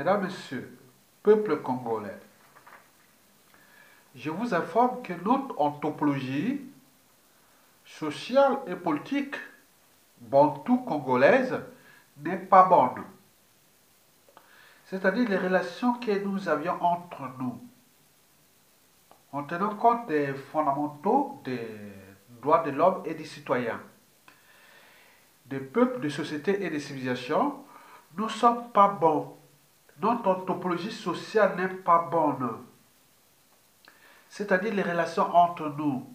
Mesdames, Messieurs, peuple congolais, je vous informe que notre anthropologie sociale et politique bantou-congolaise n'est pas bonne. C'est-à-dire les relations que nous avions entre nous, en tenant compte des fondamentaux des droits de l'homme et des citoyens, des peuples, des sociétés et des civilisations, nous ne sommes pas bons. Notre anthropologie sociale n'est pas bonne. C'est-à-dire les relations entre nous,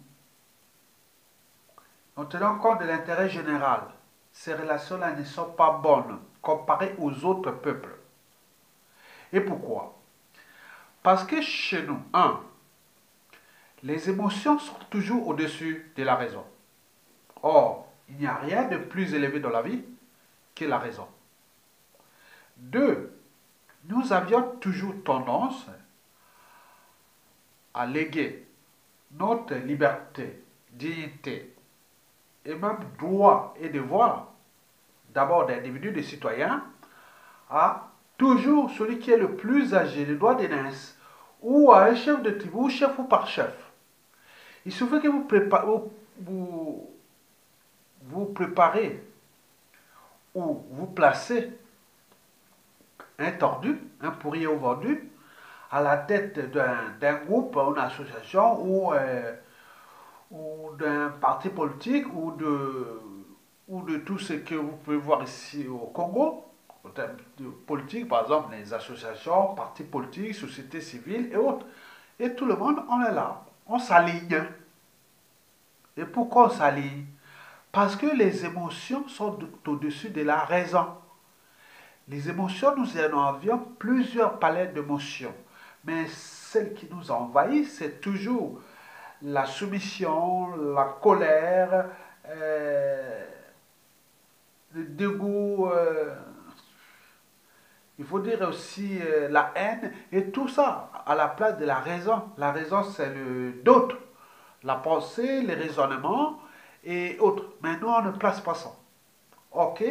en tenant compte de l'intérêt général. Ces relations-là ne sont pas bonnes comparées aux autres peuples. Et pourquoi? Parce que chez nous, les émotions sont toujours au-dessus de la raison. Or, il n'y a rien de plus élevé dans la vie que la raison. 2, nous avions toujours tendance à léguer notre liberté, dignité et même droits et devoirs, d'abord d'individus, de citoyens, à toujours celui qui est le plus âgé, le droit d'aînesse, ou à un chef de tribu, ou chef ou par chef. Il suffit que vous préparez ou vous placez un tordu, un pourrier au vendu, à la tête d'un groupe, d'une association ou d'un parti politique ou de tout ce que vous pouvez voir ici au Congo, en termes de politique, par exemple les associations, partis politiques, sociétés civiles et autres. Et tout le monde, on est là, on s'aligne. Et pourquoi on s'aligne? Parce que les émotions sont au-dessus de la raison. Les émotions, nous en avions plusieurs palettes d'émotions. Mais celle qui nous envahit, c'est toujours la soumission, la colère, le dégoût, il faut dire aussi la haine, et tout ça à la place de la raison. La raison, c'est le d'autres, la pensée, les raisonnements et autres. Mais nous, on ne place pas ça. Ok?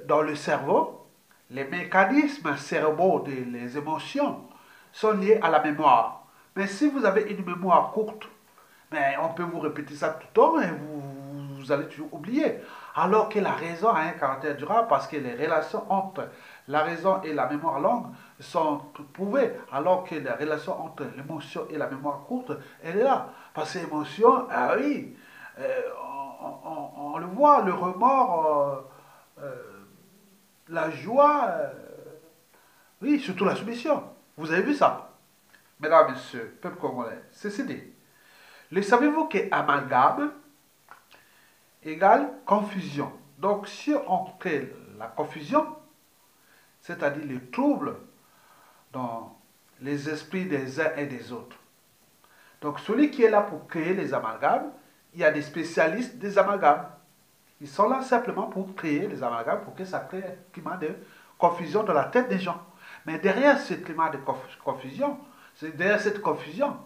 Dans le cerveau, les mécanismes cérébraux des émotions sont liés à la mémoire. Mais si vous avez une mémoire courte, mais on peut vous répéter ça tout le temps et vous allez toujours oublier. Alors que la raison a un caractère durable parce que les relations entre la raison et la mémoire longue sont prouvées. Alors que la relation entre l'émotion et la mémoire courte, elle est là. Parce que l'émotion, ah oui, on le voit, le remords, la joie, oui, surtout la soumission. Vous avez vu ça? Mesdames, Messieurs, peuple congolais, ceci dit, le savez-vous que amalgame égale confusion? Donc, si on crée la confusion, c'est-à-dire les troubles dans les esprits des uns et des autres. Donc, celui qui est là pour créer les amalgames, il y a des spécialistes des amalgames. Ils sont là simplement pour créer les amalgames, pour que ça crée un climat de confusion dans la tête des gens. Mais derrière ce climat de confusion, derrière cette confusion,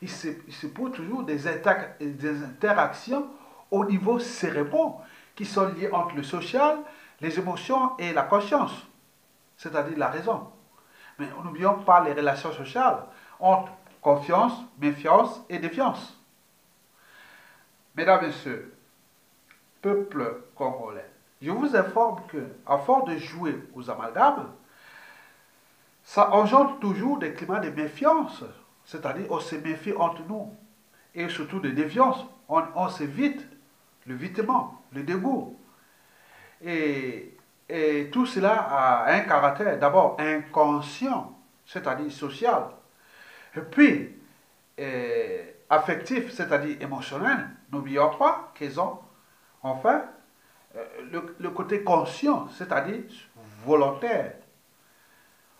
il se pose toujours des interactions au niveau cérébral qui sont liées entre le social, les émotions et la conscience, c'est-à-dire la raison. Mais n'oublions pas les relations sociales entre confiance, méfiance et défiance. Mesdames et Messieurs, peuple congolais, je vous informe que, à force de jouer aux amalgames, ça engendre toujours des climats de méfiance, c'est-à-dire on se méfie entre nous, et surtout de défiance, on s'évite le vitement, le dégoût. Et tout cela a un caractère d'abord inconscient, c'est-à-dire social, et puis affectif, c'est-à-dire émotionnel. N'oublions pas qu'ils ont enfin le côté conscient, c'est-à-dire volontaire.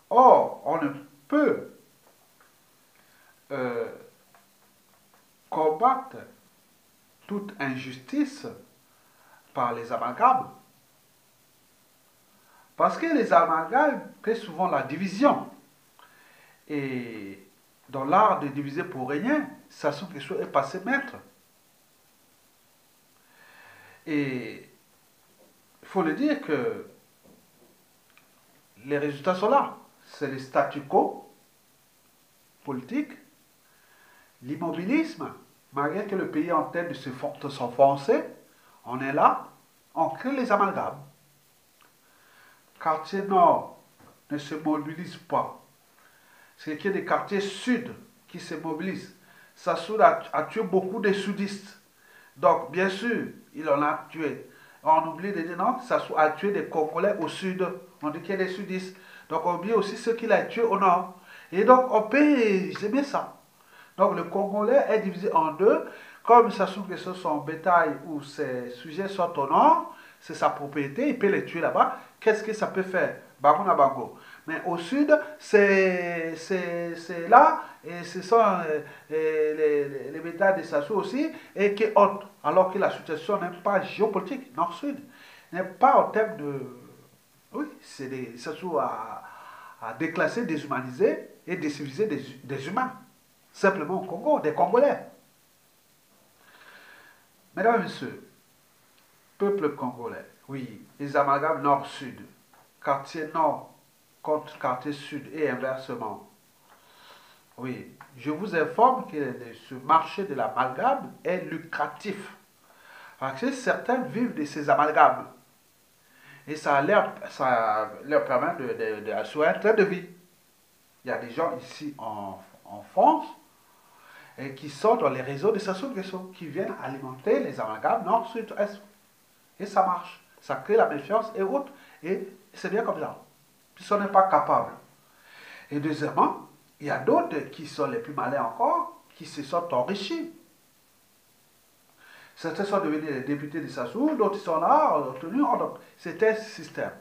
Or, on ne peut euh, combattre toute injustice par les amalgames. Parce que les amalgames créent souvent la division. Et dans l'art de diviser pour rien, Sassou Nguesso est passé maître. Et il faut le dire que les résultats sont là. C'est le statu quo politique, l'immobilisme, malgré que le pays est en train de s'enfoncer, on est là, on crée les amalgames. Quartier nord ne se mobilise pas. C'est qu'il y a des quartiers sud qui se mobilisent. Sassoon a tué beaucoup de sudistes. Donc, bien sûr, il en a tué. On oublie de dire non, Sassoon a tué des Congolais au sud. On dit qu'il y a des sudistes. Donc, on oublie aussi ceux qu'il a tués au nord. Et donc, on peut aimer ça. Donc, le Congolais est divisé en deux. Comme Sassou Nguesso, son bétail ou ses sujets sont au nord, c'est sa propriété, il peut les tuer là-bas. Qu'est-ce que ça peut faire? Bango na bango. Mais au sud, c'est là, et ce sont les bétails de Sassou aussi, et qui ont, alors que la situation n'est pas géopolitique, nord-sud, n'est pas en termes de... Oui, c'est des Sassou à déclasser, déshumaniser et déciviliser des humains. Simplement au Congo, des Congolais. Mesdames et messieurs, peuple congolais, oui, les amalgames nord-sud, quartier nord contre quartier sud et inversement. Oui, je vous informe que ce marché de l'amalgame est lucratif. Parce que certains vivent de ces amalgames. Et ça leur permet d'assurer un train de vie. Il y a des gens ici en France et qui sont dans les réseaux de Sassou Nguesso, qui viennent alimenter les amalgames nord, sud, est. Et ça marche. Ça crée la méfiance et autres. Et c'est bien comme ça. Puisqu'on n'est pas capable. Et deuxièmement, il y a d'autres qui sont les plus malins encore, qui se sont enrichis. Certains sont devenus les députés de Sassou, d'autres sont là, obtenus. C'était un système.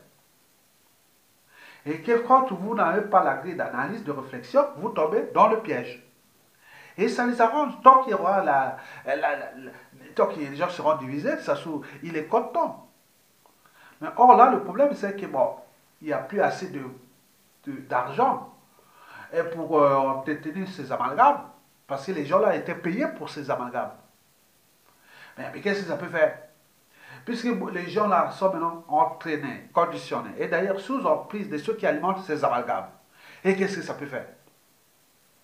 Et que quand vous n'avez pas la grille d'analyse, de réflexion, vous tombez dans le piège. Et ça les arrange. Tant qu'il y aura tant que les gens seront divisés, Sassou, il est content. Mais or là, le problème, c'est que bon, il n'y a plus assez d'argent pour entretenir ces amalgames. Parce que les gens là étaient payés pour ces amalgames. Mais qu'est-ce que ça peut faire? Puisque les gens là sont maintenant entraînés, conditionnés, et d'ailleurs sous emprise de ceux qui alimentent ces amalgames. Et qu'est-ce que ça peut faire?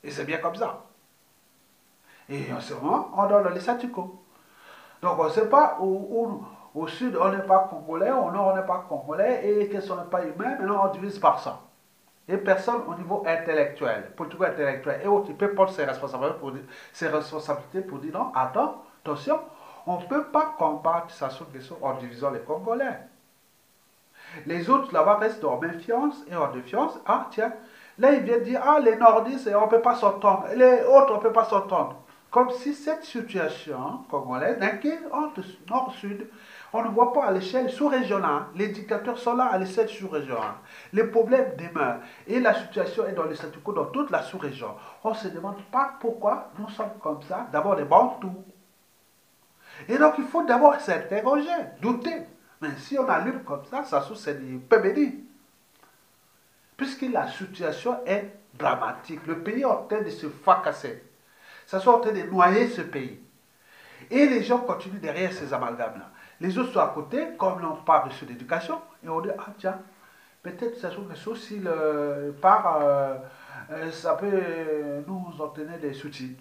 Et c'est bien comme ça. Et en ce moment, on donne les statu quo. Donc on ne sait pas au sud on n'est pas congolais, au nord on n'est pas congolais, et qu'on n'est pas humain, maintenant on divise par ça. Et personne au niveau intellectuel, politico-intellectuel, et autres, il peut prendre ses responsabilités pour dire non, attends, attention, on ne peut pas combattre Sassou Nguesso en divisant les Congolais. Les autres là-bas restent en méfiance et en défiance. Ah tiens, là ils viennent dire, ah les nordistes, on ne peut pas s'entendre, les autres on ne peut pas s'entendre. Comme si cette situation congolaise n'est qu'entre nord-sud. On ne voit pas à l'échelle sous-régionale. Les dictateurs sont là à l'échelle sous-régionale. Les problèmes demeurent. Et la situation est dans le statu quo dans toute la sous-région. On ne se demande pas pourquoi nous sommes comme ça. D'abord les Bantous. Et donc il faut d'abord s'interroger, douter. Mais si on allume comme ça c'est du peu béni. Puisque la situation est dramatique. Le pays est en train de se fracasser. Ça soit en train de noyer ce pays. Et les gens continuent derrière ces amalgames-là. Les autres sont à côté, comme ils n'ont pas reçu d'éducation, et on dit, ah tiens, peut-être ça trouve que s'il part, ça peut nous entraîner des soucis.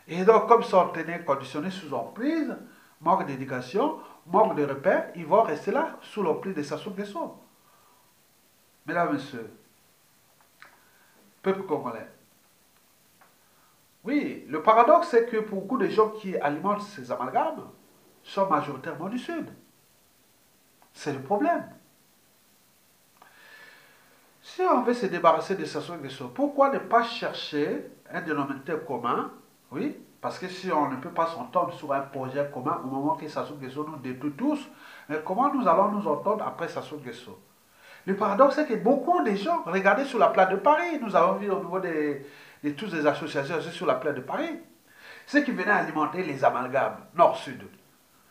Et donc, comme ils sont entraînés, conditionnés sous emprise, manque d'éducation, manque de repères, ils vont rester là, sous l'emprise de Sassou Nguesso. Mesdames, Messieurs, peuple congolais, oui, le paradoxe, c'est que pour beaucoup de gens qui alimentent ces amalgames sont majoritairement du Sud. C'est le problème. Si on veut se débarrasser de Sassou Nguesso, pourquoi ne pas chercher un dénominateur commun? Oui, parce que si on ne peut pas s'entendre sur un projet commun au moment que Sassou Nguesso nous détruit tous, mais comment nous allons nous entendre après Sassou Nguesso? Le paradoxe, c'est que beaucoup de gens, regardez sur la place de Paris, nous avons vu au niveau de toutes les associations sur la place de Paris, ceux qui venaient alimenter les amalgames nord-sud,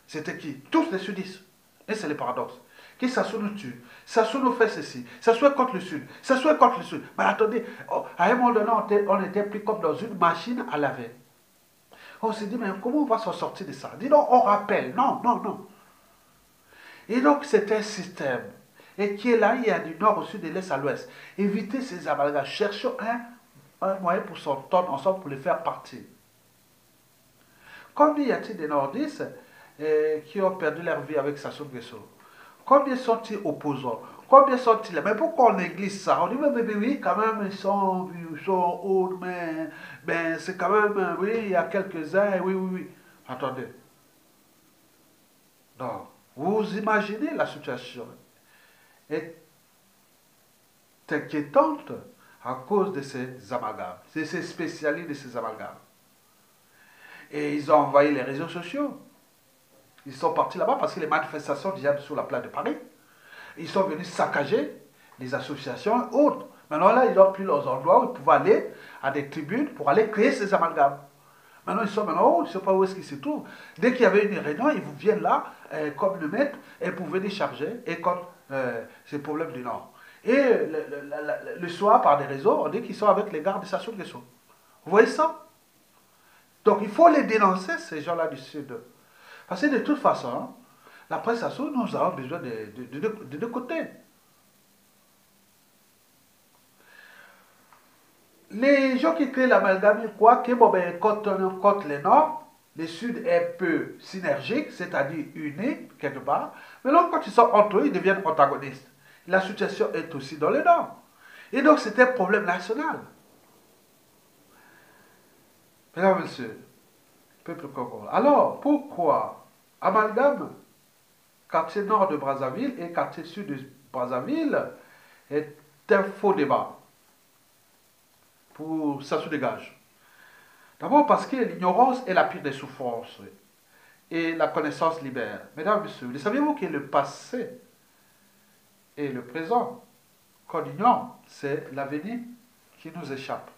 c'était qui? Tous les sudistes. Et c'est le paradoxe. Que Sassou nous tue, Sassou nous fait ceci, Sassou est contre le sud, Sassou est contre le sud. Mais attendez, à un moment donné, on était pris comme dans une machine à laver. On s'est dit, mais comment on va s'en sortir de ça? Dis donc, on rappelle. Non, non, non. Et donc, c'est un système. et qui est là, il y a du nord au sud, de l'est à l'ouest. Évitez ces amalgames. Cherchons un moyen pour s'entendre ensemble, pour les faire partir. Combien y a-t-il des nordistes qui ont perdu leur vie avec Sassou Nguesso? Combien sont-ils opposants? Combien sont-ils là? Mais pourquoi on néglige ça? On dit, mais oui, quand même, ils sont hauts, mais ben, c'est quand même, oui, il y a quelques-uns, oui, oui, oui. Attendez. Donc, vous imaginez la situation est inquiétante à cause de ces amalgames, de ces spécialistes de ces amalgames. Et ils ont envahi les réseaux sociaux. Ils sont partis là-bas parce que les manifestations déjà sur la place de Paris. Ils sont venus saccager les associations et autres. Maintenant là, ils ont pris leurs endroits où ils pouvaient aller à des tribunes pour aller créer ces amalgames. Maintenant, ils sont maintenant, je ne sais pas où est-ce qu'ils se trouvent. Dès qu'il y avait une réunion, ils vous viennent là, comme le maître, et pour venir charger, et contre ces problèmes du Nord. Et le soir, par des réseaux, on dit qu'ils sont avec les gardes de Sassou Nguesso. Vous voyez ça? Donc, il faut les dénoncer, ces gens-là du Sud. Parce que de toute façon, la presse Sassou, nous avons besoin de deux côtés. Les gens qui créent l'amalgame, ils croient que bon, ben, quand les Nord, le Sud est peu synergique, c'est-à-dire unis, quelque part. Mais donc, quand ils sont entre eux, ils deviennent antagonistes. La situation est aussi dans le Nord. Et donc, c'est un problème national. Mesdames, Messieurs, peuple congolais. Alors, pourquoi amalgame, quartier nord de Brazzaville et quartier sud de Brazzaville est un faux débat pour ça se dégage? D'abord parce que l'ignorance est la pire des souffrances et la connaissance libère. Mesdames, Messieurs, savez-vous que le passé et le présent qu'on ignore, c'est l'avenir qui nous échappe.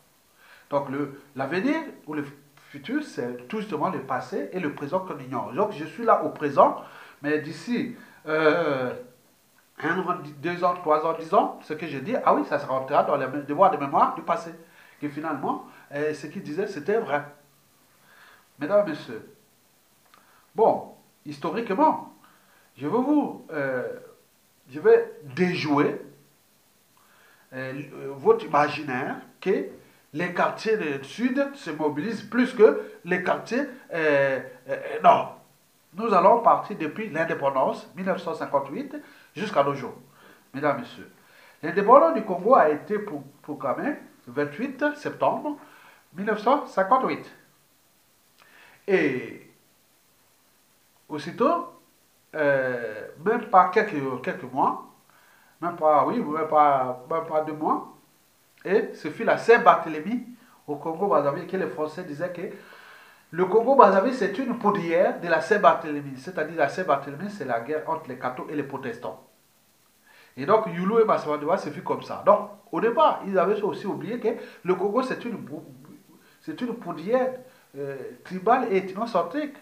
Donc l'avenir ou le futur, c'est tout justement le passé et le présent qu'on ignore. Donc je suis là au présent, mais d'ici 1 an, 2 ans, 3 ans, 10 ans, ce que je dis, ah oui, ça se rentrera dans les devoirs de mémoire du passé. Que finalement, ce qu'il disait, c'était vrai. Mesdames et messieurs, bon, historiquement, je vais déjouer votre imaginaire que les quartiers du sud se mobilisent plus que les quartiers nord. Nous allons partir depuis l'indépendance, 1958, jusqu'à nos jours. Mesdames et messieurs, l'indépendance du Congo a été proclamée le 28 septembre 1958. Et aussitôt, même pas quelques mois, même pas, oui, même pas 2 mois, et ce fut la Saint-Barthélemy au Congo-Brazzaville que les Français disaient que le Congo-Brazzaville c'est une poudrière de la Saint-Barthélemy. C'est-à-dire la Saint-Barthélemy c'est la guerre entre les cathos et les protestants. Et donc Youlou et Massamandoua ce fut comme ça. Donc au départ ils avaient aussi oublié que le Congo c'est une poudrière tribale et ethnocentrique.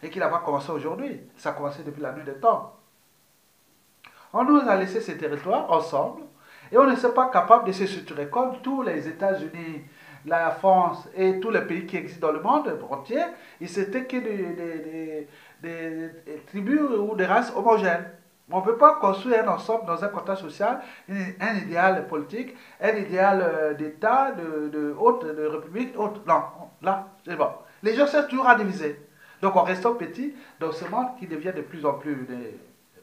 Et qui n'a pas commencé aujourd'hui. Ça a commencé depuis la nuit des temps. On nous a laissé ces territoires ensemble et on ne s'est pas capable de se structurer comme tous les États-Unis, la France et tous les pays qui existent dans le monde entier. C'était que des tribus ou des races homogènes. On ne peut pas construire un ensemble dans un contexte social, un idéal politique, un idéal d'État, de république, autre. Non, là, c'est bon. Les gens cherchent toujours à diviser. Donc en restant petit, dans ce monde qui devient de plus en plus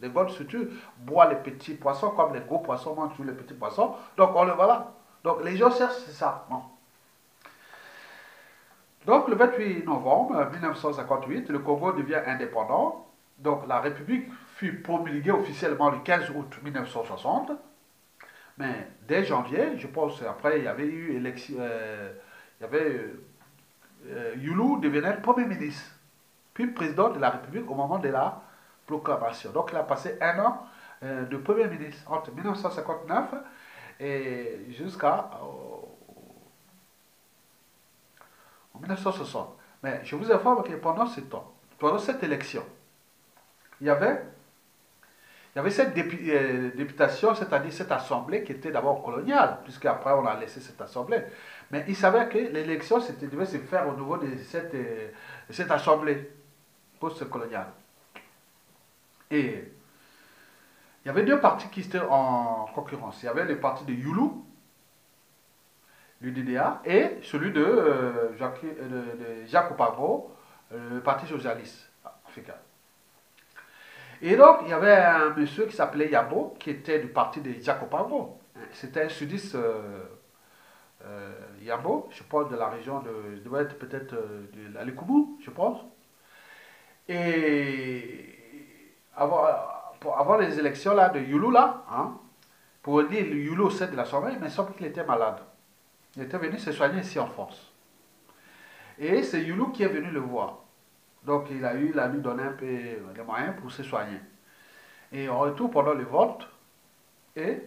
des bonnes structures, boit les petits poissons comme les gros poissons mangent tous les petits poissons. Donc on le voilà. Donc les gens cherchent ça. Bon. Donc le 28 novembre 1958, le Congo devient indépendant. Donc la République fut promulguée officiellement le 15 août 1960. Mais dès janvier, je pense, après il y avait eu élection, Youlou devenait Premier ministre, puis président de la République au moment de la proclamation. Donc il a passé 1 an de Premier ministre entre 1959 et jusqu'à 1960. Mais je vous informe que pendant ce temps, pendant cette élection, il y avait cette députation, c'est-à-dire cette assemblée qui était d'abord coloniale, puisqu'après on a laissé cette assemblée. Mais il savait que l'élection devait se faire au niveau de cette assemblée post-coloniale. Et il y avait deux partis qui étaient en concurrence. Il y avait le parti de Youlou, l'UDDA, et celui de Jacques Opagbo, le Parti socialiste africain. Et donc, il y avait un monsieur qui s'appelait Yabo, qui était du parti de Jacques Opagbo. C'était un sudiste Yabo, je pense, de la région de. Devait être peut-être de l'Alikoumou, je pense. Et avant les élections là, de Youlou, là, hein, pour dire le Youlou au sein de l'Assemblée, mais il semble qu'il était malade. Il était venu se soigner ici en France. Et c'est Youlou qui est venu le voir. Donc il a lui donné un peu les moyens pour se soigner. Et en retour, pendant le vote, et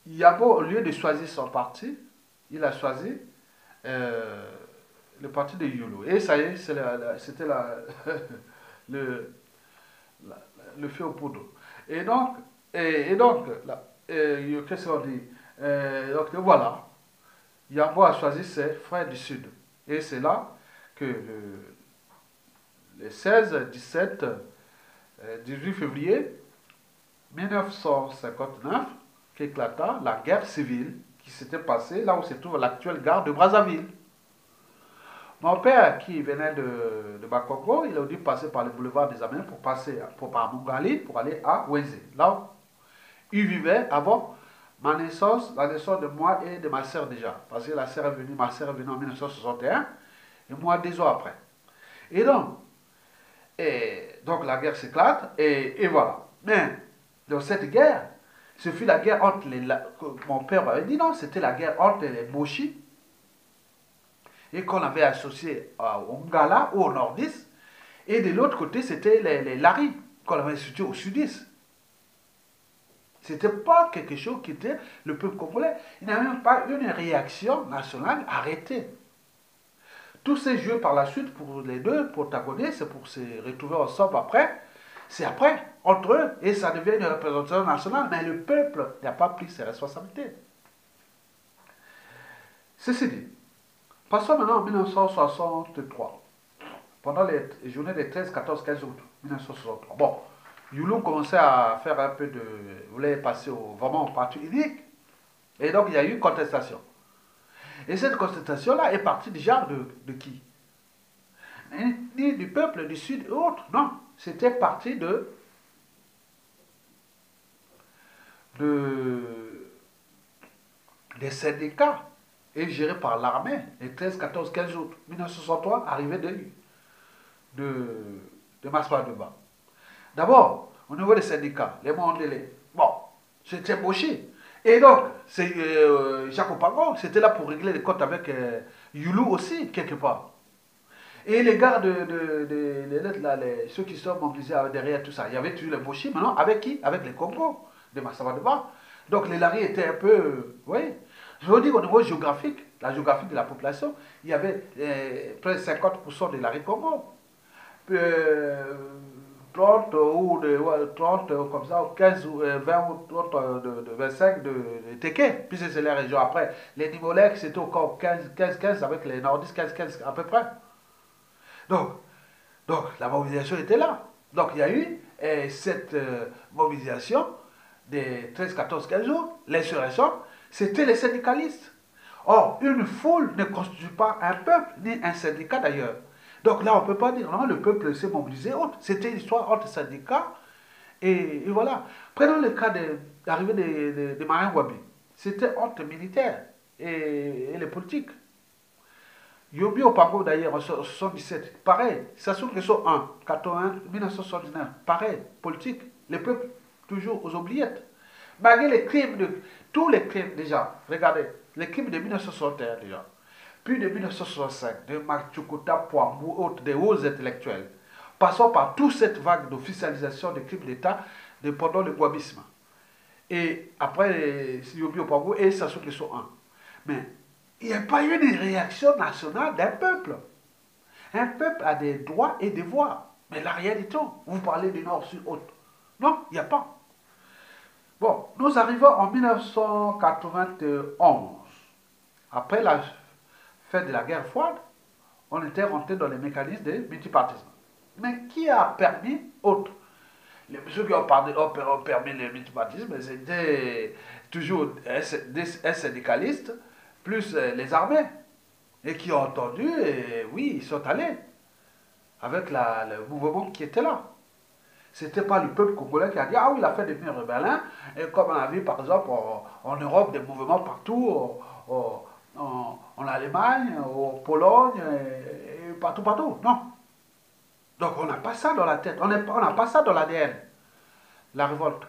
Yabo, au lieu de choisir son parti, il a choisi euh, le parti de Youlou. Et ça y est, c'était le, la- le feu aux poudres. Et donc, qu'est-ce qu'on dit? Donc voilà, Yabo a choisi ses frères du Sud. Et c'est là que le 16, 17, 18 février 1959 qu'éclata la guerre civile qui s'était passée là où se trouve l'actuelle gare de Brazzaville. Mon père, qui venait de Bakongo, il a dû passer par le boulevard des Amériques pour passer par Mungali pour aller à Wenzé. Là où il vivait avant ma naissance, la naissance de moi et de ma soeur déjà. Parce que ma soeur est venue en 1961 et moi 2 ans après. Et donc la guerre s'éclate et voilà. Mais dans cette guerre, ce fut la guerre entre mon père avait dit non, c'était la guerre entre les Moshi et qu'on avait associé au Ngala ou au Nordiste. Et de l'autre côté, c'était les Lari qu'on avait associé au Sudiste. C'était pas quelque chose qui était le peuple congolais. Il n'y avait même pas une réaction nationale arrêtée. Tout s'est joué par la suite pour les deux protagonistes, pour se retrouver ensemble après. C'est après, entre eux, et ça devient une représentation nationale, mais le peuple n'a pas pris ses responsabilités. Ceci dit, passons maintenant en 1963, pendant les journées des 13, 14, 15 août 1963. Bon, Youlou commençait à faire un peu de. Voulait passer vraiment au parti unique, et donc il y a eu une contestation. Et cette contestation-là est partie déjà de qui? Ni du peuple du Sud et autres, non. C'était parti de, des syndicats et gérés par l'armée, les 13, 14, 15 août 1963, arrivée de Maspa-Deba. D'abord, au niveau des syndicats, les Mandélés, bon, c'était embauché. Et donc, c'est Jacques Opagon, c'était là pour régler les comptes avec Youlou aussi, quelque part. Et les gars ceux qui sont mobilisés derrière tout ça, il y avait toujours les Moshi, maintenant, avec qui? Avec les Congos, de Massavadeba. Donc les Lari étaient un peu, oui. Je veux dire, au niveau géographique, la géographie de la population, il y avait près de 50% de Lari Congo. 30 ou ouais, 30 comme ça, ou 15 ou 20 ou 30 de 25 de Teke, puis c'est les régions. Après, les Nimolek, c'était encore 15 avec les Nordistes, 15 à peu près. Donc, donc, la mobilisation était là. Donc, il y a eu cette mobilisation des 13, 14, 15 jours. L'insurrection, c'était les syndicalistes. Or, une foule ne constitue pas un peuple, ni un syndicat d'ailleurs. Donc là, on ne peut pas dire, non, le peuple s'est mobilisé. C'était une histoire entre syndicats. Et voilà. Prenons le cas de l'arrivée de Marien Wabi. C'était entre militaires et les politiques. Yobi Opago d'ailleurs en 1977, pareil, ça sur question 1, 80, 1979, pareil, politique, les peuples toujours aux oubliettes. Malgré les crimes tous les crimes déjà, regardez, les crimes de 1961 déjà, puis de 1965, de Machukuta Poambou, autres, des hauts intellectuels, passant par toute cette vague d'officialisation des crimes d'État pendant le guabisme. Et après, Yobi Opago et ça sur question 1. Mais il n'y a pas eu une réaction nationale d'un peuple. Un peuple a des droits et des devoirs. Mais là, rien du tout. Vous parlez du Nord, Sud, Autre. Non, il n'y a pas. Bon, nous arrivons en 1991. Après la fin de la guerre froide, on était rentré dans les mécanismes de multipartisme. Mais qui a permis, autre, Ceux qui ont permis le multipartisme, c'était toujours un syndicaliste, plus les armées, et qui ont entendu, et oui, ils sont allés avec le mouvement qui était là. C'était pas le peuple congolais qui a dit, ah oui, il a fait des murs rebelles, et comme on a vu par exemple en Europe des mouvements partout, en Allemagne, en Pologne, et partout, partout. Non. Donc on n'a pas ça dans la tête, on n'a pas ça dans l'ADN, la révolte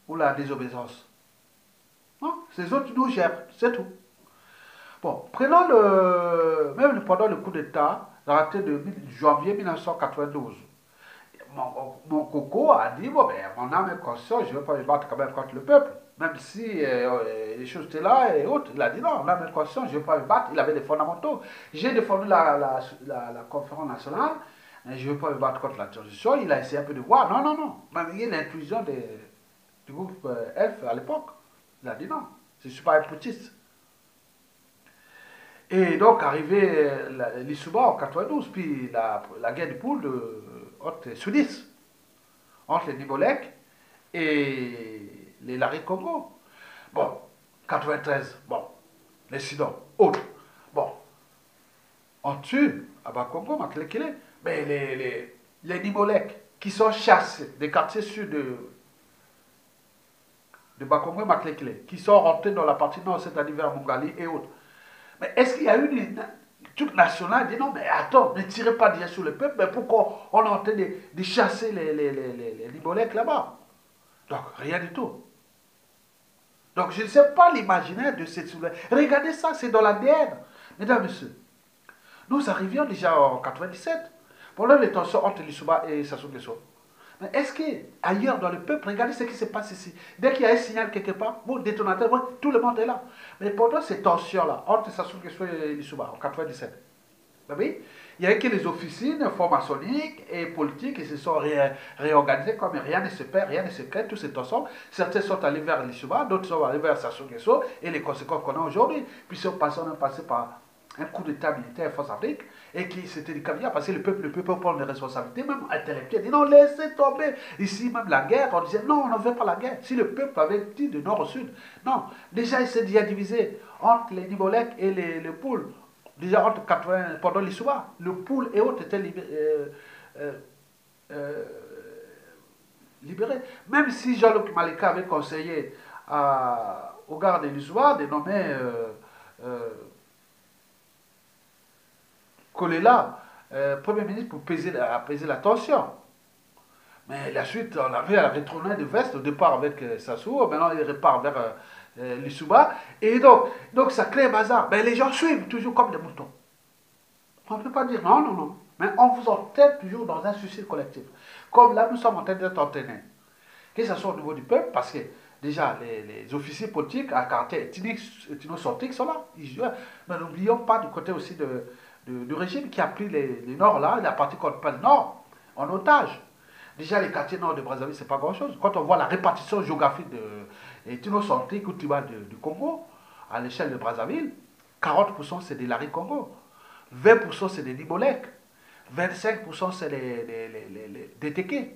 ou la désobéissance. Non, ces autres nous gèrent, c'est tout. Bon, prenons même pendant le coup d'État, la date de janvier 1992. Mon coco a dit, bon, ben, mon âme est consciente, je ne vais pas me battre quand même contre le peuple. Même si les choses étaient là et autres. Il a dit, non, mon âme est consciente, je ne vais pas me battre. Il avait des fondamentaux. J'ai défendu la conférence nationale, mais je ne vais pas me battre contre la transition. Il a essayé un peu de voir, non, non, non. Même il y a l'inclusion du groupe ELF à l'époque. Il a dit, non, je ne suis pas un putschiste. Et donc, arrivé l'Issouba en 92, puis la guerre du poule entre les Soudis, entre les Nibolek et les Larry Congo. Bon, 93, bon, les Sidons, autres. Bon, on tue à Bakongo, Makelekele, mais les Nibolek qui sont chassés des quartiers sud de Bakongo et Makelekele, qui sont rentrés dans la partie nord, c'est-à-dire vers Mongali et autres. Mais est-ce qu'il y a eu des trucs nationaux qui disent non, mais attends, ne tirez pas déjà sur le peuple, mais pourquoi on est en train de chasser les Libolèques là-bas? Donc, rien du tout. Donc, je ne sais pas l'imaginaire de cette soulèvement. Regardez ça, c'est dans l'ADN. Mesdames, Messieurs, nous arrivions déjà en 97, pendant les tensions entre l'Issouba et Sassou Nguesso. Mais est-ce qu'ailleurs dans le peuple, regardez ce qui se passe ici. Dès qu'il y a un signal quelque part, bon, détonateur, bon, tout le monde est là. Mais pendant ces tensions-là, entre Sassou Nguesso et l'Issouba, en 97, ben oui, il n'y avait que les officines formaçonniques et politiques qui se sont réorganisées comme rien ne se perd, rien ne se crée, tous ces tensions. Certains sont allés vers l'Issouba, d'autres sont allés vers Sassou Nguesso et les conséquences qu'on a aujourd'hui. Puis on est passé par un coup d'État militaire en Afrique, et qui c'était du caviar, parce que le peuple ne peut pas prendre les responsabilités, même intellectuels, dit non, laissez tomber. Ici, même la guerre, on disait non, on ne veut pas la guerre. Si le peuple avait dit de nord au sud, non, déjà il s'est déjà divisé entre les Nibolèques et les poules. Déjà entre 80, pendant l'Issouba, le poule et autres étaient libérés. Même si Jean-Luc Malika avait conseillé au garde de l'Issouba de nommer Kolela, Premier ministre, pour apaiser la tension. Mais la suite, on avait un retourné de veste au départ avec Sassou, maintenant il repart vers l'Issouba. Et donc ça crée un bazar. Mais les gens suivent toujours comme des moutons. On ne peut pas dire non, non, non. Mais on vous entraîne toujours dans un suicide collectif. Comme là, nous sommes en train d'être entraînés. Que ce soit au niveau du peuple, parce que déjà, les officiers politiques à caractère ethnocentrique sont là. Mais n'oublions pas du côté aussi du régime qui a pris les Nords là, la partie qu'on appelle Nord, en otage. Déjà, les quartiers nord de Brazzaville, c'est pas grand-chose. Quand on voit la répartition géographique ethnocentrique ou tribale du Congo, à l'échelle de Brazzaville, 40% c'est des Larry Congo, 20% c'est des Nibolèques, 25% c'est des DTK,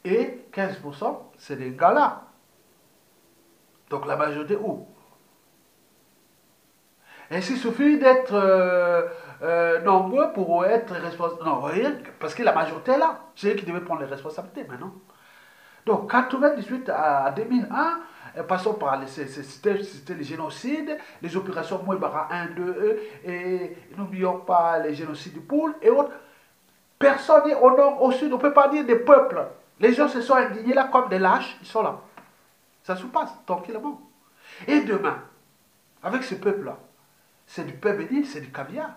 et 15% c'est des Ngala. Donc la majorité où? Et il suffit d'être nombreux pour être responsable. Non, vous voyez, parce que la majorité est là. C'est eux qui devaient prendre les responsabilités maintenant. Donc, 98 à 2001, passons par c'était les génocides, les opérations Mouébara 1, 2, et n'oublions pas les génocides du Poule et autres. Personne n'est au nord, au sud, on ne peut pas dire des peuples. Les gens se sont indignés là comme des lâches, ils sont là. Ça se passe tranquillement. Et demain, avec ce peuple-là, c'est du pain béni, c'est du caviar,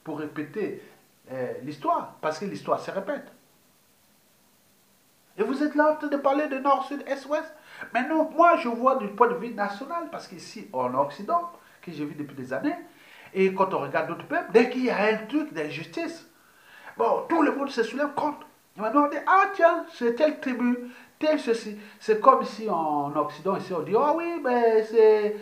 pour répéter l'histoire, parce que l'histoire se répète. Et vous êtes là en train de parler de nord, sud, est, ouest. Mais non, moi je vois du point de vue national, parce qu'ici en Occident, que j'ai vu depuis des années, et quand on regarde d'autres peuples, dès qu'il y a un truc d'injustice, bon, tout le monde se soulève contre. Et maintenant on dit, ah tiens, c'est telle tribu, tel ceci. C'est comme ici en Occident, ici on dit, ah oui, mais c'est...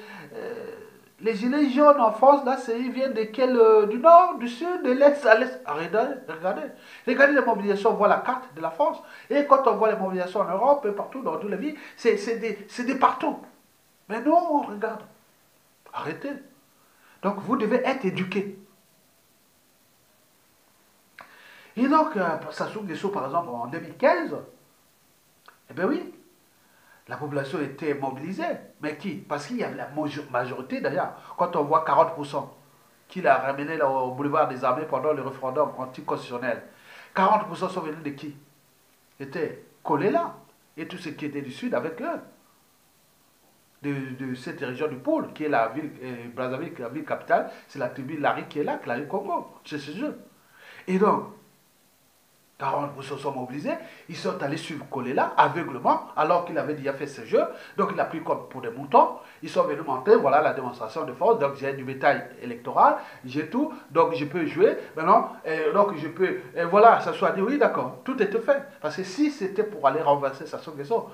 Les gilets jaunes en France, là, ils viennent de quel, du nord, du sud, de l'est à l'est. Regardez, regardez. Regardez les mobilisations, on voit la carte de la France. Et quand on voit les mobilisations en Europe et partout, dans tous les pays, c'est des partout. Mais nous, on regarde. Arrêtez. Donc, vous devez être éduqués. Et donc, Sassou Nguesso, par exemple, en 2015, eh bien oui, la population était mobilisée. Mais qui? Parce qu'il y avait la majorité, d'ailleurs. Quand on voit 40% qu'il a ramené là, au boulevard des armées pendant le référendum anticonstitutionnel, 40% sont venus de qui? Étaient collés là. Et tous ceux qui étaient du sud avec eux. De cette région du pôle, qui est la ville, Brazzaville, la ville capitale, c'est la tribu Lari qui est là, Lari Congo. C'est ce jeu. Et donc, 40% sont mobilisés, ils sont allés suivre Kolela aveuglement, alors qu'il avait déjà fait ce jeu, donc il a pris comme pour des moutons, ils sont venus montrer, voilà la démonstration de force, donc j'ai du bétail électoral, j'ai tout, donc je peux jouer, maintenant, donc je peux, et voilà, ça soit dit, oui d'accord, tout était fait, parce que si c'était pour aller renverser Sassou Nguesso,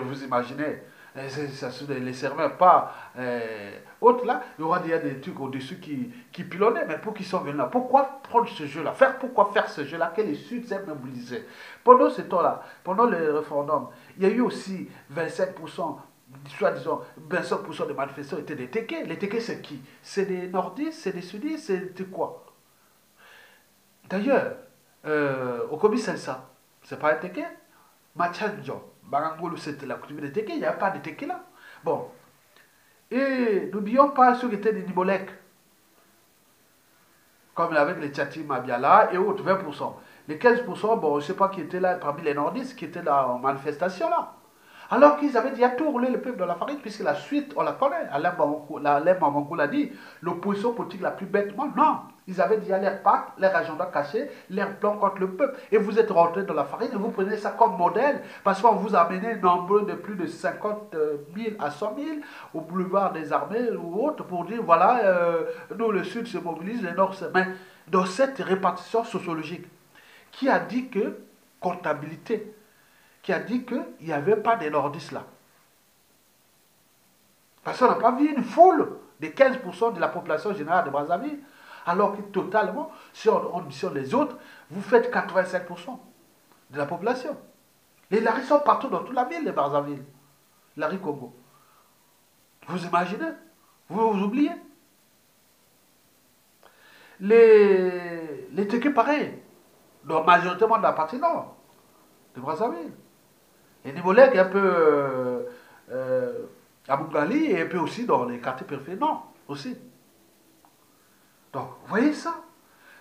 vous imaginez, ça ne laisserait même pas autre là, il y aura déjà des trucs au-dessus qui pilonnaient, mais pour qu'ils sont venus là, pourquoi prendre ce jeu-là, pourquoi faire ce jeu-là, que les Sud s'est mobilisé. Pendant ce temps-là, pendant le référendum, il y a eu aussi 25%, soi-disant 25% des manifestants étaient des Tékés. Les Tékés, c'est qui? C'est des Nordistes, c'est des Sudistes, c'est quoi? D'ailleurs, au Kobi Sensa, c'est pas un Téké? Machanjo, Barangolo, c'était la coutume des Tékés, il n'y a pas de Tékés là. Bon, et n'oublions pas ceux qui étaient des Nibolek, comme avec les Tchati Mabiala et autres, 20%. Les 15%, bon, je ne sais pas qui étaient là parmi les nordistes qui étaient là en manifestation là. Alors qu'ils avaient déjà tout roulé le peuple dans la farine, puisque la suite, on la connaît. Alain Mamankou l'a dit, l'opposition politique la plus bêtement, non. Ils avaient déjà leur pacte, leur agenda caché, leur plan contre le peuple. Et vous êtes rentrés dans la farine et vous prenez ça comme modèle, parce qu'on vous a amené nombreux de plus de 50 000 à 100 000 au boulevard des armées ou autres pour dire, voilà, nous le Sud se mobilise, le Nord se... Mais dans cette répartition sociologique, qui a dit que comptabilité, qui a dit qu'il n'y avait pas de nordistes là. Parce qu'on n'a pas vu une foule de 15% de la population générale de Brazzaville. Alors que totalement, si on additionne les autres, vous faites 85% de la population. Les Laris sont partout dans toute la ville de Brazzaville. Lari Congo. Vous imaginez? Vous oubliez? Les Tékés, pareil. Donc, majoritairement de la partie nord de Brazzaville. Et Nibolek est un peu à Bungali et un peu aussi dans les quartiers périphériques, non, aussi. Donc, vous voyez ça?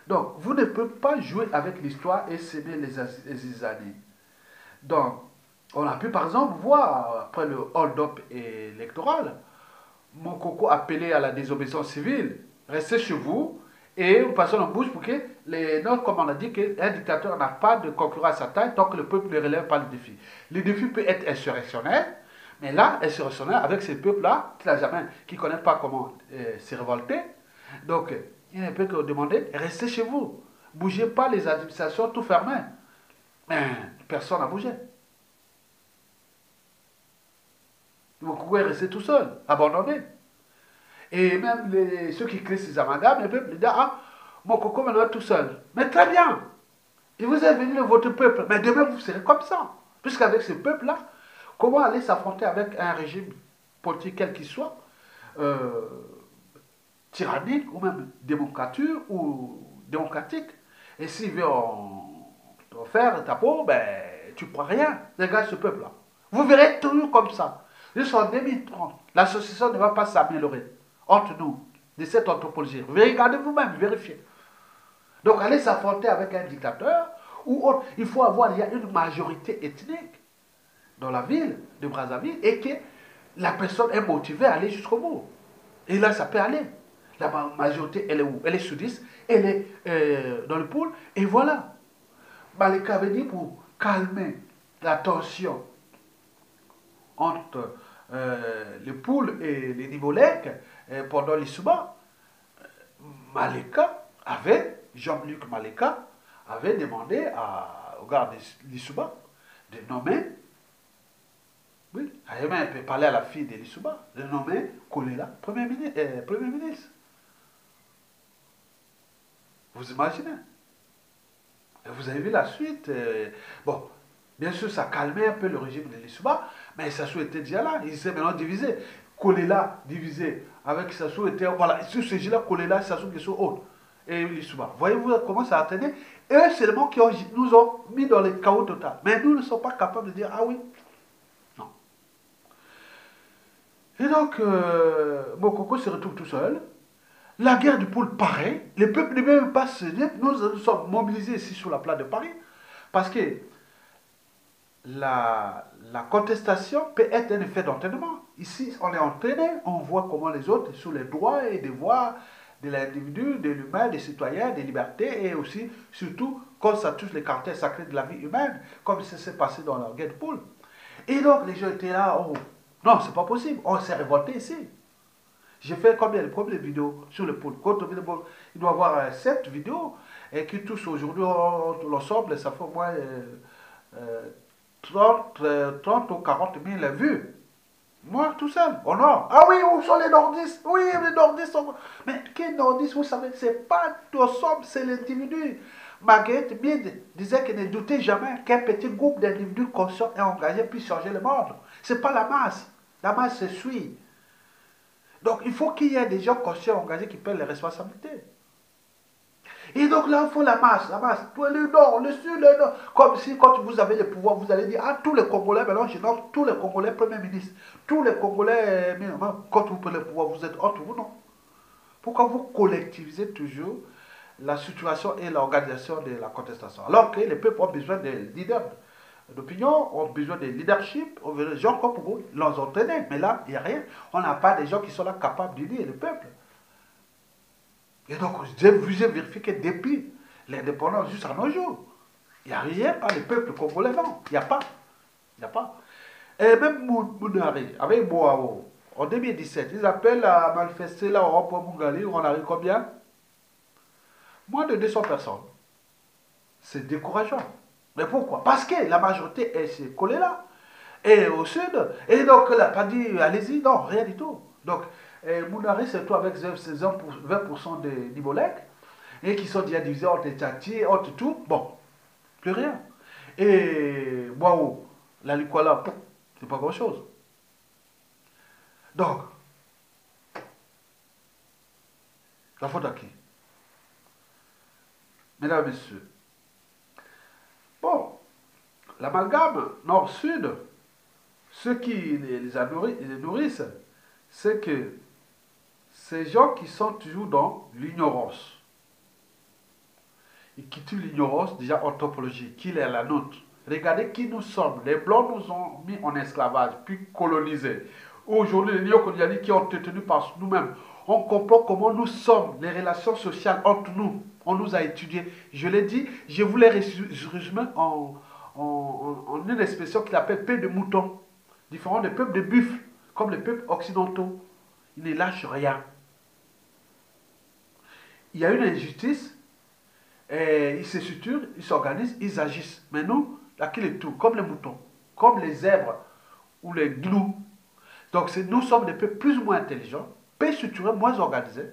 Donc, vous ne pouvez pas jouer avec l'histoire et s'aimer les années. Donc, on a pu par exemple voir, après le hold-up électoral, mon coco appelé à la désobéissance civile, restez chez vous et vous passez en bouche pour que les nôtres, comme on a dit, qu'un dictateur n'a pas de concurrent à sa taille tant que le peuple ne relève pas le défi. Le défi peut être insurrectionnel, mais là, insurrectionnel avec ce peuple-là, qui ne connaît pas comment se révolter, donc il ne peut que demander, restez chez vous. Bougez pas les administrations tout fermées. Mais personne n'a bougé. Vous pouvez rester tout seul, abandonné. Et même ceux qui créent ces amalgames, le peuple dit, ah, mon coco me doit tout seul. Mais très bien. Et vous êtes venu de votre peuple. Mais demain, vous serez comme ça. Puisqu'avec ce peuple-là, comment aller s'affronter avec un régime politique, quel qu'il soit, tyrannique ou même démocrature ou démocratique. Et s'il veut en faire ta peau, ben, tu ne prends rien. Regarde ce peuple-là. Vous verrez toujours comme ça. Jusqu'en 2030, l'association ne va pas s'améliorer entre nous de cette anthropologie. Regardez vous-même, vérifiez. Donc, aller s'affronter avec un dictateur ou autre, il faut avoir il y a une majorité ethnique dans la ville de Brazzaville et que la personne est motivée à aller jusqu'au bout. Et là, ça peut aller. La majorité, elle est où? Elle est sudiste, elle est dans le pôle, et voilà. Malika avait dit pour calmer la tension entre le pôle et les Nibolek pendant l'Issouba, Jean-Luc Malika avait demandé au gars de l'Issouba de nommer, oui, Ayama peut parler à la fille d'Elisouba, le nommer Kolela, Premier ministre. Vous imaginez? Et vous avez vu la suite. Bon, bien sûr, ça calmait un peu le régime d'Elisouba, mais Sassou était déjà là. Il s'est maintenant divisé. Kolela divisé avec Sassou était. Voilà, sur ce jeu-là, Kolela, Sassou qui sont autres. Et Elisouba. Voyez-vous comment ça a tenu? Eux seulement qui nous ont mis dans le chaos total. Mais nous ne sommes pas capables de dire ah oui. Non. Et donc, Mokoko se retrouve tout seul. La guerre du pôle pareil. Le peuple ne veut même pas se dire. Nous sommes mobilisés ici sur la place de Paris. Parce que la contestation peut être un effet d'entraînement. Ici, on est entraîné, on voit comment les autres, sur les droits et devoirs de l'individu, de l'humain, des citoyens, des libertés, et aussi, surtout, quand ça touche les caractères sacrés de la vie humaine, comme ça s'est passé dans la guerre de poule. Et donc, les gens étaient là, oh, non, c'est pas possible, on s'est révolté ici. J'ai fait combien de premières vidéos sur le poule. Il doit y avoir 7 vidéos, et qui touchent aujourd'hui l'ensemble, ça fait au moins 30 ou 40 000 vues. Moi, tout seul, au nord. Ah oui, où sont les nordistes? Oui, les nordistes sont... Mais quels nordistes, vous savez, c'est pas l'ensemble, c'est l'individu. Marguerite Mead disait qu'elle ne doutait jamais qu'un petit groupe d'individus conscients et engagés puisse changer le monde. C'est pas la masse. La masse se suit. Donc, il faut qu'il y ait des gens conscients et engagés qui prennent les responsabilités. Et donc là, il faut la masse, tout le nord, le sud, le nord. Comme si quand vous avez le pouvoir, vous allez dire, ah, tous les Congolais, maintenant je nomme tous les Congolais Premier ministre, tous les Congolais, quand vous prenez le pouvoir, vous êtes entre vous, non? Pourquoi vous collectivisez toujours la situation et l'organisation de la contestation? Alors que les peuples ont besoin de leaders d'opinion, ont besoin de leadership, des gens comme vous, ils l'ont entraîné. Mais là, il n'y a rien. On n'a pas des gens qui sont là capables d'unir le peuple. Et donc, j'ai vérifié que depuis l'indépendance jusqu'à nos jours, il n'y a rien par le peuple congolais, non. Il n'y a pas. Il n'y a pas. Et même Mounari, avec Boao, en 2017, ils appellent à manifester là au Rond-Point Mungali, on arrive combien? Moins de 200 personnes. C'est décourageant. Mais pourquoi? Parce que la majorité est collée là. Et au sud. Et donc, elle n'a pas dit, allez-y, non, rien du tout. Donc, Mounari se trouve avec 20% de Nibolek, et qui sont déjà divisés entre Tchati, entre tout. Bon, plus rien. Et Boao, la Likwala, c'est pas grand-chose. Donc, la faute à qui? Mesdames et messieurs. Bon, l'amalgame nord-sud, ceux qui les nourrissent, c'est que ces gens qui sont toujours dans l'ignorance, et qui tuent l'ignorance déjà anthropologique, qui est la nôtre. Regardez qui nous sommes. Les Blancs nous ont mis en esclavage, puis colonisés. Aujourd'hui, les néocolonialistes qui ont été tenus par nous-mêmes, on comprend comment nous sommes, les relations sociales entre nous. On nous a étudiés. Je l'ai dit, je voulais résumer en une expression qu'il appelle paix de mouton, différent des peuples de buffles, comme les peuples occidentaux. Ils ne lâchent rien. Il y a une injustice, et ils se structurent, ils s'organisent, ils agissent. Mais nous, là, qui est tout, comme les moutons, comme les zèbres ou les gnous. Donc nous sommes des peuples plus ou moins intelligents, peu structurés, moins organisés,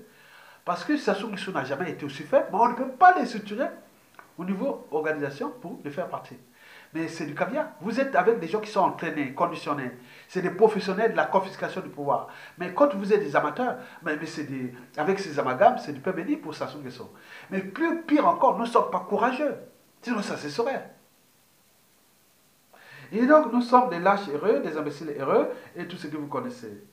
parce que Sassou Nguesso n'a jamais été aussi faible, mais on ne peut pas les structurer au niveau organisation pour les faire partie. Mais c'est du caviar. Vous êtes avec des gens qui sont entraînés, conditionnés. C'est des professionnels de la confiscation du pouvoir. Mais quand vous êtes des amateurs, mais avec ces amalgames, c'est du pain béni pour Sassou Nguesso. Mais plus pire encore, nous ne sommes pas courageux. Sinon ça cesserait. Et donc nous sommes des lâches heureux, des imbéciles heureux, et tout ce que vous connaissez.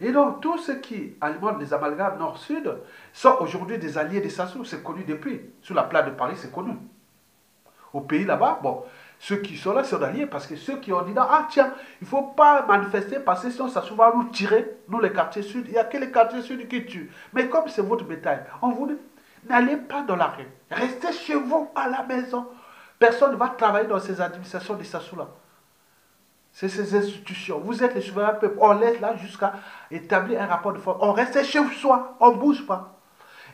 Et donc tous ceux qui alimentent les amalgames nord-sud sont aujourd'hui des alliés de Sassou. C'est connu depuis. Sur la place de Paris, c'est connu. Au pays là-bas, bon, ceux qui sont là sont alliés parce que ceux qui ont dit, ah tiens, il ne faut pas manifester parce que sinon ça va nous tirer, nous les quartiers sud. Il n'y a que les quartiers sud qui tuent. Mais comme c'est votre bétail, on vous dit, n'allez pas dans la rue. Restez chez vous à la maison. Personne ne va travailler dans ces administrations de Sassou-là. C'est ces institutions. Vous êtes les souverains peuples. On laisse là jusqu'à établir un rapport de force. On reste chez soi. On ne bouge pas.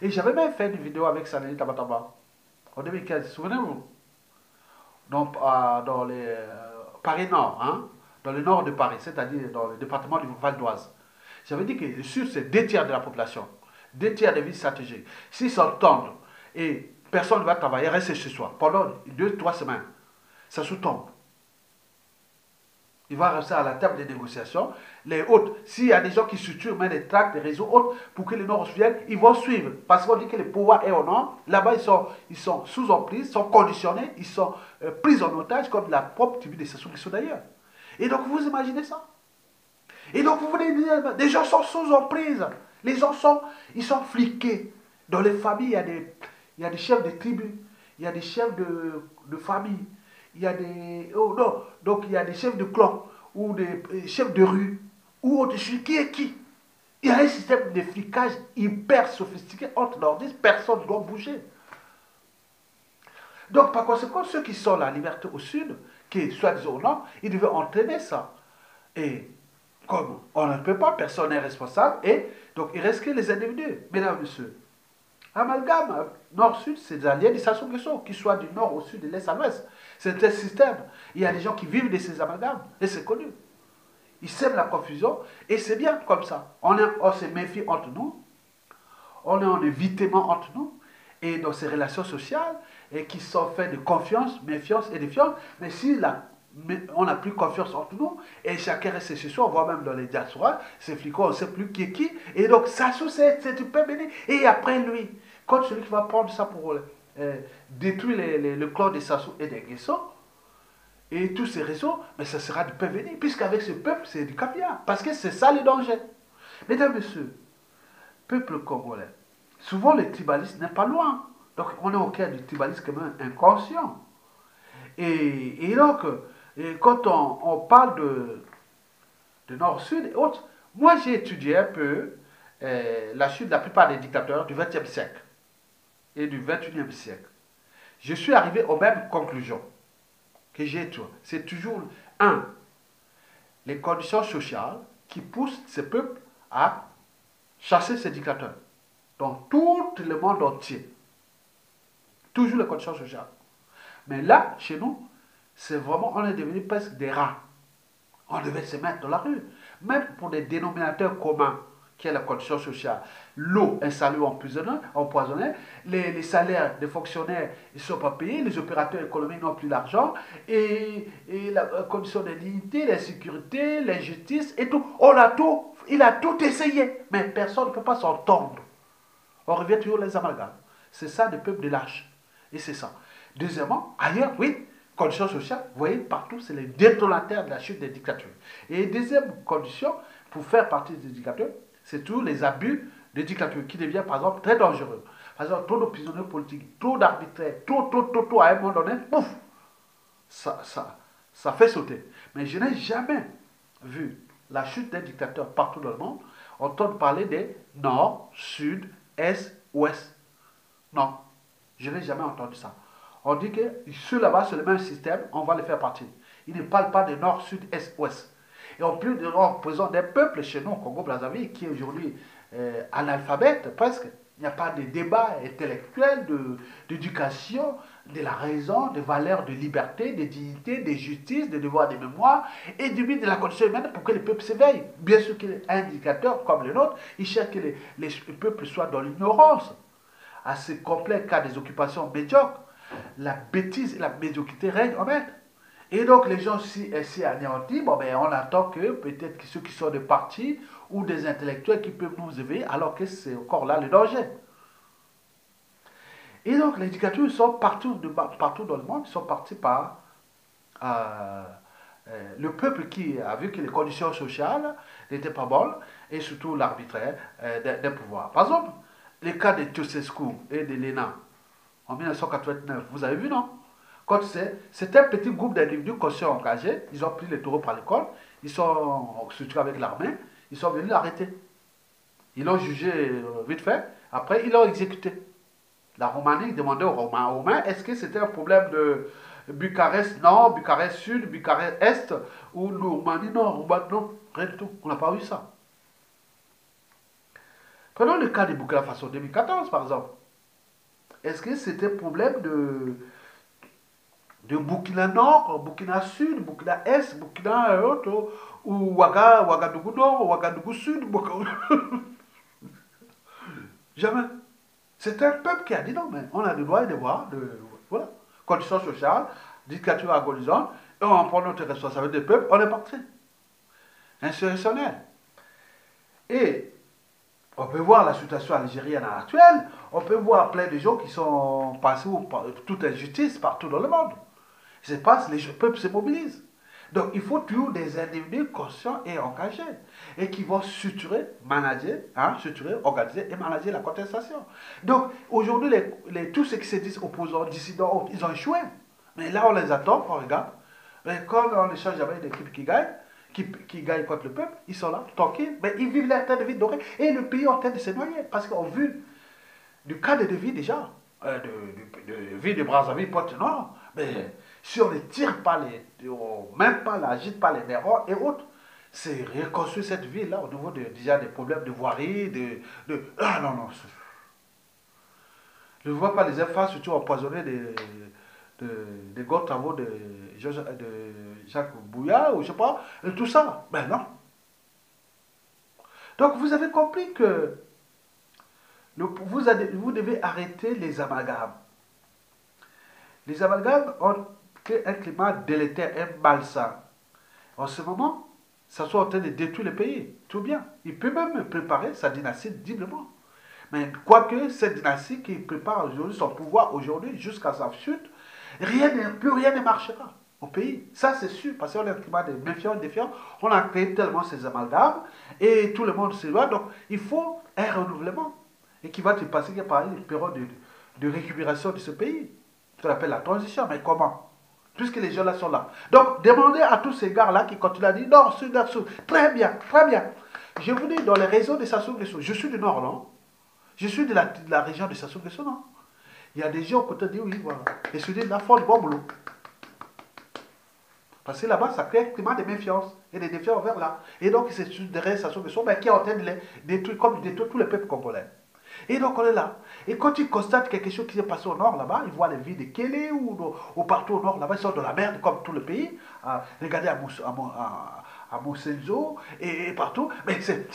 Et j'avais même fait une vidéo avec Saneli Tabataba en 2015. Souvenez-vous? Donc, dans les Paris Nord, hein? dans le nord de Paris, c'est-à-dire dans le département du Val d'Oise. J'avais dit que le sud, c'est 2 tiers de la population, 2 tiers des villes stratégiques. S'ils s'entendent et personne ne va travailler, rester chez soi pendant 2, 3 semaines, ça sous-tombe. Il va rester à la table des négociations. Les autres, s'il y a des gens qui structurent, mais des tracts, des réseaux autres, pour que les Nord viennent, ils vont suivre. Parce qu'on dit que le pouvoir est au Nord. Là-bas, ils sont sous emprise, sont conditionnés, ils sont pris en otage comme la propre tribu des Sassou qui sont d'ailleurs. Et donc, vous imaginez ça? Et donc, vous voulez dire, des gens sont sous emprise. Les gens ils sont fliqués. Dans les familles, il y a des chefs de tribus, il y a des chefs de famille, il y a des. Oh non, donc il y a des chefs de clan, ou des chefs de rue, ou autre chose. Qui est qui? Il y a un système de flicage hyper sophistiqué entre nordistes, personne ne doit bouger. Donc, par conséquent, ceux qui sont la liberté au sud, qui soit disant au nord, ils devaient entraîner ça. Et comme on ne peut pas, personne n'est responsable, et donc il reste que les individus. Mesdames et messieurs, amalgame, nord-sud, c'est des alliés des Sassou Nguesso, qui soient du nord au sud, de l'est à l'ouest. C'est un système. Il y a des gens qui vivent de ces amalgames, et c'est connu. Ils sèment la confusion, et c'est bien comme ça. On se méfie entre nous, on est en évitement entre nous, et dans ces relations sociales, et qui sont faites de confiance, méfiance et défiance. Mais si on n'a plus confiance entre nous, et chacun reste chez soi, on voit même dans les diasporas, ces flics, on ne sait plus qui est qui, et donc Sassou, c'est du pain béni. Et après lui, quand celui qui va prendre ça pour détruire le clan des Sassou et des Nguesso, et tous ces réseaux, mais ça sera du pain béni, puisqu'avec ce peuple, c'est du caviar. Parce que c'est ça le danger. Mesdames, Messieurs, peuple congolais, souvent le tribalisme n'est pas loin. Donc on est au cœur du tribalisme quand même inconscient. Et donc, quand on parle de Nord-Sud et autres, moi j'ai étudié un peu la chute de la plupart des dictateurs du XXe siècle et du XXIe siècle. Je suis arrivé aux mêmes conclusions que j'ai étudiées. C'est toujours, un, les conditions sociales qui poussent ces peuples à chasser ces dictateurs dans tout le monde entier. Toujours les conditions sociales. Mais là, chez nous, c'est vraiment, on est devenu presque des rats. On devait se mettre dans la rue. Même pour des dénominateurs communs, qui est la condition sociale. L'eau est salée empoisonnée, les salaires des fonctionnaires ne sont pas payés, les opérateurs économiques n'ont plus d'argent, et la condition d'indignité, l'insécurité, l'injustice, et tout. Il a tout essayé, mais personne ne peut pas s'entendre. On revient toujours les amalgames. C'est ça le peuple de lâche. Et c'est ça. Deuxièmement, ailleurs, oui, condition sociale, vous voyez, partout, c'est les détonateurs de la chute des dictatures. Et deuxième condition, pour faire partie des dictatures, c'est tous les abus de dictature qui deviennent, par exemple, très dangereux. Par exemple, trop de prisonniers politiques, trop d'arbitraires, tout, à un moment donné, pouf, ça fait sauter. Mais je n'ai jamais vu la chute des dictateurs partout dans le monde, entendre parler des nord, sud, est, ouest. Non, je n'ai jamais entendu ça. On dit que ceux là-bas, c'est le même système, on va les faire partie. Ils ne parlent pas de nord, sud, est, ouest. Et en plus, on représente des peuples chez nous, au Congo-Brazzaville, qui est aujourd'hui analphabète presque. Il n'y a pas de débat intellectuel, d'éducation, de la raison, de valeurs de liberté, de dignité, de justice, de devoir de mémoire et du but de la condition humaine pour que les peuples s'éveillent. Bien sûr qu'un indicateur comme le nôtre, il cherche que les peuples soient dans l'ignorance. À ce complexe cas des occupations médiocres, la bêtise et la médiocrité règnent en maître. Et donc les gens si anéantis, bon, ben, on attend que peut-être ceux qui sont des partis ou des intellectuels qui peuvent nous éveiller, alors que c'est encore là le danger. Et donc les dictatures sont partout dans le monde, ils sont partis par le peuple qui a vu que les conditions sociales n'étaient pas bonnes, et surtout l'arbitraire des pouvoirs. Par exemple, les cas de Ceausescu et de Léna en 1989, vous avez vu, non? Quand c'est un petit groupe d'individus conscients engagés, ils ont pris les taureaux par l'école, ils sont structurés avec l'armée, ils sont venus l'arrêter. Ils l'ont jugé vite fait, après ils l'ont exécuté. La Roumanie demandait aux Roumains, est-ce que c'était un problème de Bucarest Nord, Bucarest Sud, Bucarest Est, ou Roumanie Nord, Roumanie non, rien du tout, on n'a pas vu ça. Prenons le cas de Burkina Faso 2014 par exemple. Est-ce que c'était un problème de Burkina Nord, Burkina Sud, Burkina Est, Burkina autre, ou Ouagadougou Nord, Ouagadougou Sud, jamais. C'est un peuple qui a dit non, mais on a le droit et le devoir de. Voilà. Conditions sociales, dictature agonisante, et on prend notre responsabilité de peuple, on est parti. Insurrectionnel. Et on peut voir la situation algérienne actuelle, on peut voir plein de gens qui sont passés par toute injustice partout dans le monde. Il se passe, les peuples se mobilisent. Donc il faut toujours des individus conscients et engagés et qui vont structurer, manager, structurer, organiser et manager la contestation. Donc aujourd'hui, tous ceux qui se disent opposants, dissidents, ils ont échoué. Mais là, on les attend, on regarde. Mais quand on échange avec une équipe qui gagne, qui gagne contre le peuple, ils sont là, tranquilles, mais ils vivent leur temps de vie doré et le pays est en train de se noyer. Parce qu'au vu du cadre de vie déjà, de vie de Brazzaville, Pointe-Noire, mais si on ne tire pas même pas l'agite pas les nerfs et autres, c'est reconstruire cette ville-là au niveau déjà des problèmes de voirie, ah non, non. Je ne vois pas les infrastructures empoisonnées des grands travaux de Jacques Bouillard, ou je sais pas, et tout ça. Ben non. Donc vous avez compris que vous devez arrêter les amalgames. Les amalgames ont créé un climat délétère, un malsain. En ce moment, ça soit en train de détruire le pays. Tout bien. Il peut même préparer sa dynastie dignement. Mais quoique cette dynastie qui prépare aujourd'hui son pouvoir aujourd'hui jusqu'à sa chute, plus rien ne marchera au pays. Ça c'est sûr, parce qu'on a un climat de méfiance, défiance, on a créé tellement ces amalgames et tout le monde se doit. Donc il faut un renouvellement et qui va te passer par une période de récupération de ce pays. Ce qu'on appelle la transition. Mais comment? Puisque les gens là sont là. Donc demandez à tous ces gars-là qui continuent à dire non, sud, sud. Très bien, très bien. Je vous dis, dans les réseaux de Sassou Nguesso, je suis du Nord, non? Je suis de la région de Sassou Nguesso, non? Il y a des gens qui te disent oui, voilà. Et se disent, là, font du bon boulot. Parce que là-bas, ça crée un climat de méfiance et de défiance envers là. Et donc, c'est derrière Sassou Nguesso, mais qui est en train de les détruire, comme de détruire tous les peuples congolais. Et donc, on est là. Et quand ils constatent quelque chose qui s'est passé au nord, là-bas, ils voient les villes de Kélé ou partout au nord, là-bas, ils sont dans la merde, comme tout le pays. Regardez à Moussenzo et partout. Mais c'est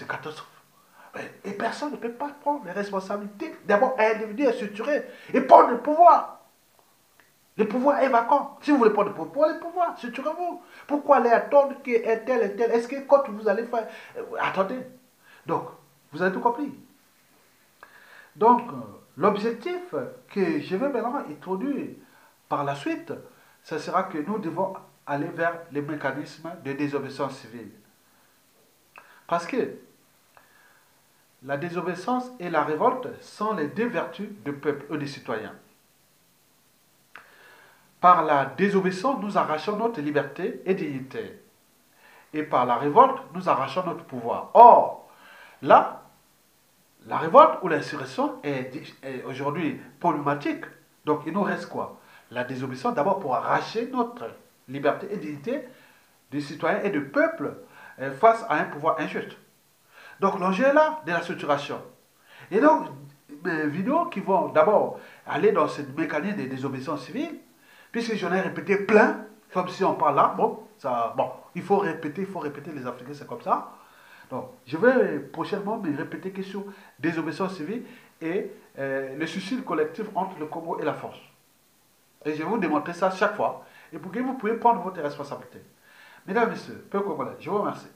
une catastrophe. Et personne ne peut pas prendre les responsabilités. D'abord, un individu est structuré et prendre le pouvoir. Le pouvoir est vacant. Si vous voulez prendre le pouvoir, le pouvoir, structurez-vous. Pourquoi aller attendre qu'un tel et tel? Est-ce que quand vous allez faire. Attendez. Donc, vous avez tout compris. Donc, l'objectif que je vais maintenant introduire par la suite, ce sera que nous devons aller vers les mécanismes de désobéissance civile. Parce que la désobéissance et la révolte sont les deux vertus du peuple et des citoyens. Par la désobéissance, nous arrachons notre liberté et dignité. Et par la révolte, nous arrachons notre pouvoir. Or, là, la révolte ou l'insurrection est aujourd'hui problématique. Donc, il nous reste quoi? La désobéissance, d'abord pour arracher notre liberté et dignité des citoyens et du peuple face à un pouvoir injuste. Donc, l'enjeu est là de la structuration. Et donc, mes vidéos qui vont d'abord aller dans ce mécanisme de désobéissance civile, puisque j'en ai répété plein, comme si on parle là, il faut répéter les Africains, c'est comme ça. Donc, je vais prochainement me répéter que sur désobéissance civile et le suicide collectif entre le Congo et la France. Et je vais vous démontrer ça chaque fois, et pour que vous puissiez prendre votre responsabilité. Mesdames et messieurs, peuple congolais, je vous remercie.